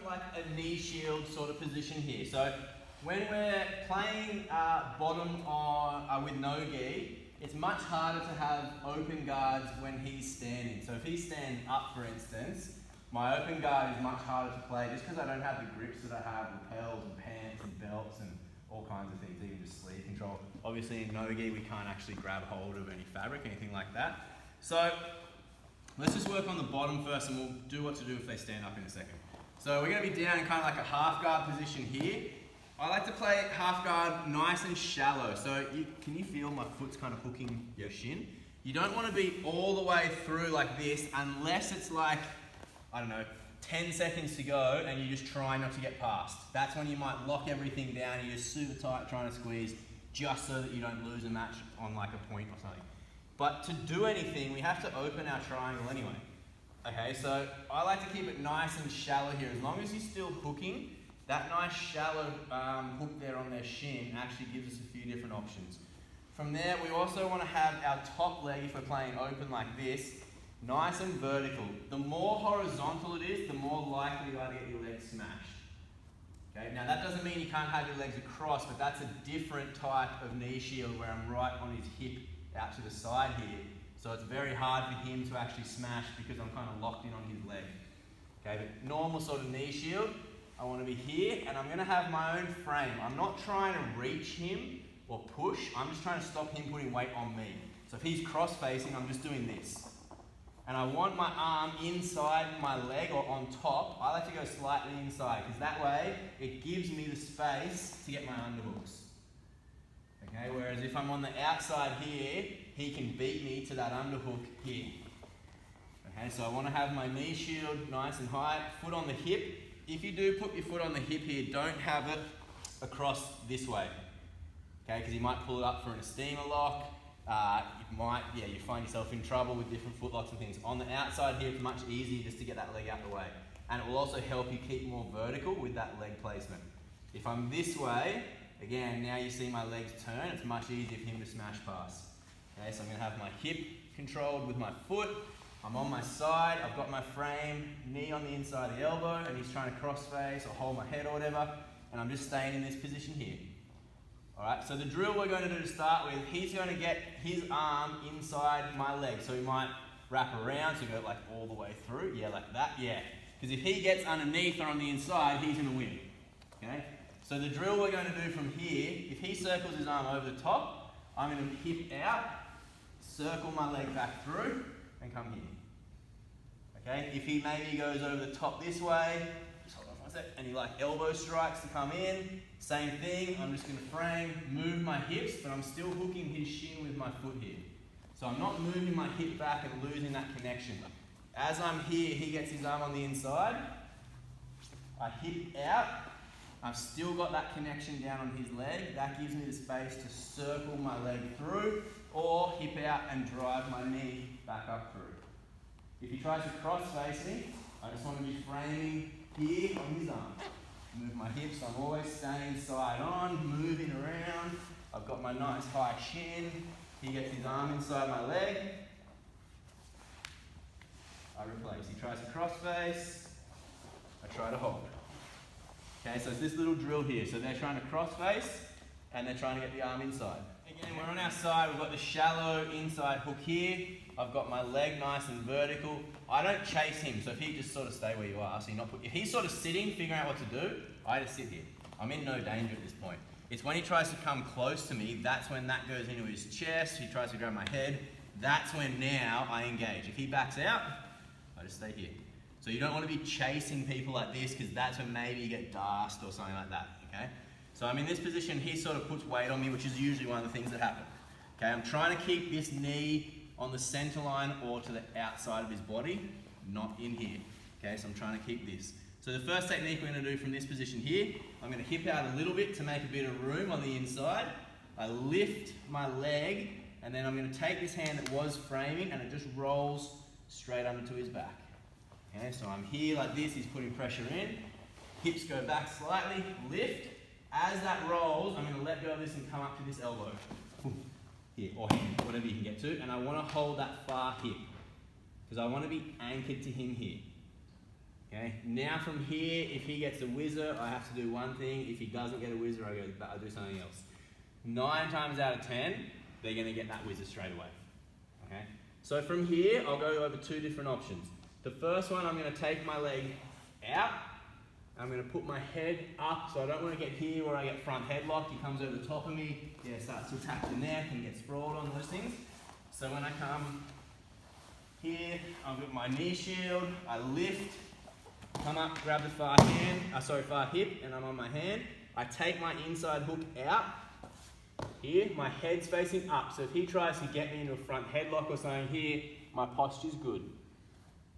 like a knee shield sort of position here. So when we're playing bottom on, with no gi, it's much harder to have open guards when he's standing. So if he's standing up, for instance, my open guard is much harder to play just because I don't have the grips that I have, lapels and pants and belts and all kinds of things, even just sleeve control. Obviously in no gi we can't actually grab hold of any fabric, anything like that. So let's just work on the bottom first and we'll do what to do if they stand up in a second. So we're going to be down in kind of like a half guard position here. I like to play half guard nice and shallow. So can you feel my foot's kind of hooking your shin? You don't want to be all the way through like this unless it's like, I don't know, 10 seconds to go and you just try not to get past. That's when you might lock everything down and you're super tight trying to squeeze just so that you don't lose a match on like a point or something. But to do anything, we have to open our triangle anyway. Okay, so I like to keep it nice and shallow here. As long as you're still hooking, that nice shallow hook there on their shin actually gives us a few different options. From there, we also want to have our top leg, if we're playing open like this, nice and vertical. The more horizontal it is, the more likely you are to get your legs smashed. Okay, now that doesn't mean you can't have your legs across, but that's a different type of knee shield where I'm right on his hip out to the side here. So it's very hard for him to actually smash because I'm kind of locked in on his leg. Okay, but normal sort of knee shield, I want to be here and I'm going to have my own frame. I'm not trying to reach him or push, I'm just trying to stop him putting weight on me. So if he's cross facing, I'm just doing this. And I want my arm inside my leg or on top. I like to go slightly inside because that way it gives me the space to get my underhooks. Okay, whereas if I'm on the outside here, he can beat me to that underhook here. Okay, so I want to have my knee shield nice and high, foot on the hip. If you do put your foot on the hip here, don't have it across this way. Okay, because you might pull it up for an steamer lock. You find yourself in trouble with different footlocks and things. On the outside here, it's much easier just to get that leg out of the way. And it will also help you keep more vertical with that leg placement. If I'm this way, again, now you see my legs turn, it's much easier for him to smash past. Okay, so I'm going to have my hip controlled with my foot. I'm on my side, I've got my frame, knee on the inside of the elbow, and he's trying to cross face or hold my head or whatever, and I'm just staying in this position here. Alright, so the drill we're going to do to start with, he's going to get his arm inside my leg. So he might wrap around, so go like all the way through, yeah, like that, yeah. Because if he gets underneath or on the inside, he's going to win. Okay? So the drill we're going to do from here, if he circles his arm over the top, I'm going to hip out, circle my leg back through, and come here. Okay? If he maybe goes over the top this way, just hold on for 1 sec, and he like elbow strikes to come in, same thing, I'm just going to frame, move my hips, but I'm still hooking his shin with my foot here. So I'm not moving my hip back and losing that connection. As I'm here, he gets his arm on the inside, I hip out, I've still got that connection down on his leg, that gives me the space to circle my leg through, or hip out and drive my knee back up through. If he tries to cross face me, I just want to be framing here on his arm. Move my hips, I'm always staying side on, moving around. I've got my nice high shin. He gets his arm inside my leg. I replace. He tries to cross face. I try to hold. Okay, so it's this little drill here. So they're trying to cross face and they're trying to get the arm inside. Again, we're on our side. We've got the shallow inside hook here. I've got my leg nice and vertical. I don't chase him, so if he just sort of stay where you are, so you're not if he's sort of sitting, figuring out what to do, I just sit here. I'm in no danger at this point. It's when he tries to come close to me, that's when that goes into his chest, he tries to grab my head, that's when now I engage. If he backs out, I just stay here. So you don't want to be chasing people like this because that's when maybe you get dast or something like that, okay? So I'm in this position, he sort of puts weight on me, which is usually one of the things that happen. Okay, I'm trying to keep this knee on the center line or to the outside of his body, not in here. Okay, so I'm trying to keep this. So the first technique we're going to do from this position here, I'm going to hip out a little bit to make a bit of room on the inside. I lift my leg, and then I'm going to take this hand that was framing, and it just rolls straight under to his back. Okay, so I'm here like this, he's putting pressure in. Hips go back slightly, lift. As that rolls, I'm going to let go of this and come up to this elbow. Here, or hand, whatever you can get to, and I want to hold that far hip because I want to be anchored to him here. Okay, now from here, if he gets a whizzer, I have to do one thing. If he doesn't get a whizzer, I do something else. 9 times out of 10, they're going to get that whizzer straight away. Okay, so from here, I'll go over 2 different options. The first one, I'm going to take my leg out. I'm going to put my head up, so I don't want to get here where I get front headlock. He comes over the top of me, starts to attack the neck and get sprawled on those things. So when I come here, I've got my knee shield, I lift, come up, grab the far hip, and I'm on my hand. I take my inside hook out. Here, my head's facing up, so if he tries to get me into a front headlock or something here, my posture's good.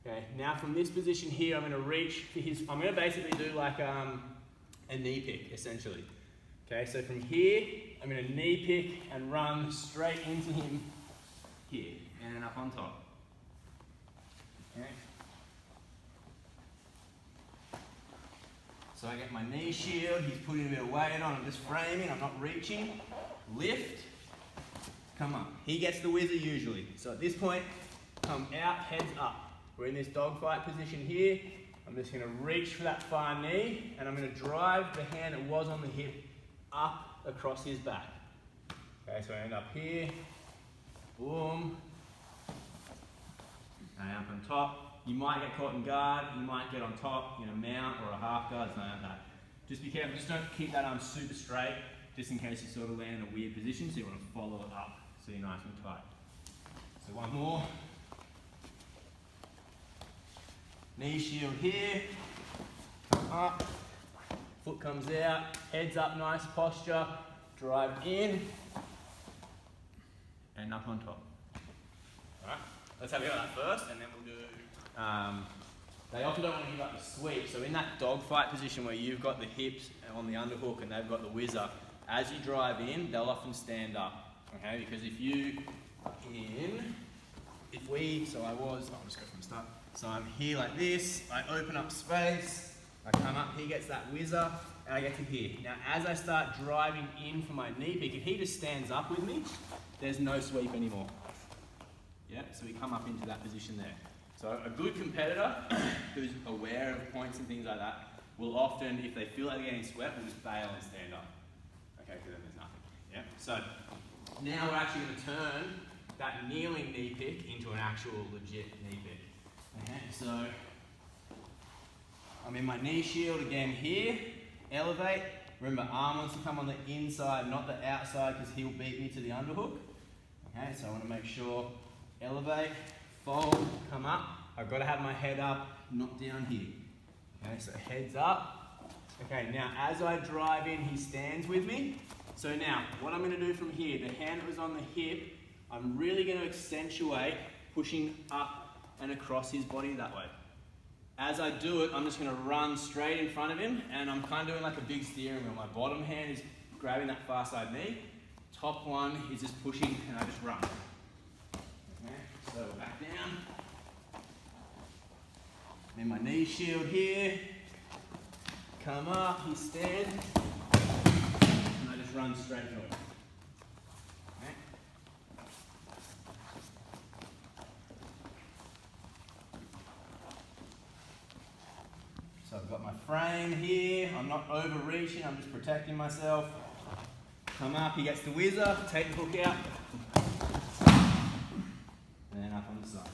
Okay, now from this position here, I'm going to reach for his, I'm going to basically do like a knee pick, essentially. Okay, so from here, I'm going to knee pick and run straight into him here, and up on top. Okay. So I get my knee shield, he's putting a bit of weight on, I'm just framing, I'm not reaching. Lift, come up. He gets the whizzer usually. So at this point, come out, heads up. We're in this dogfight position here. I'm just going to reach for that far knee, and I'm going to drive the hand that was on the hip up across his back. Okay, so I end up here, boom, and up on top. You might get caught in guard, you might get on top in a mount or a half guard, something like that. Just be careful, just don't keep that arm super straight, just in case you sort of land in a weird position, so you want to follow it up so you're nice and tight. So one more. Knee shield here, come up, foot comes out, heads up, nice posture, drive in, and up on top. Alright, let's have a go at that first, and then we'll do, they often don't want to give up the sweep, so in that dogfight position where you've got the hips on the underhook and they've got the whizzer, as you drive in, they'll often stand up, okay, because if you, I'll just go from the start. So I'm here like this, I open up space, I come up, he gets that whizzer, and I get to here. Now as I start driving in for my knee pick, if he just stands up with me, there's no sweep anymore. Yeah, so we come up into that position there. So a good competitor who's aware of points and things like that will often, if they feel like they're getting swept, will just bail and stand up. Okay, because then there's nothing. Yeah. So now we're actually going to turn that kneeling knee pick into an actual legit knee pick. Okay, so I'm in my knee shield again here, elevate. Remember, arm wants to come on the inside, not the outside, because he'll beat me to the underhook. Okay, so I want to make sure, elevate, fold, come up. I've got to have my head up, not down here. Okay, so heads up. Okay, now as I drive in, he stands with me. So now, what I'm going to do from here, the hand that was on the hip, I'm really going to accentuate pushing up and across his body that way. As I do it, I'm just going to run straight in front of him, and I'm kind of doing like a big steering wheel. My bottom hand is grabbing that far side knee, top one is just pushing, and I just run. Okay, so back down. Then my knee shield here, come up, he stands, and I just run straight through it. Okay. So I've got my frame here, I'm not overreaching, I'm just protecting myself. Come up, he gets the whizzer, take the hook out, and then up on the side.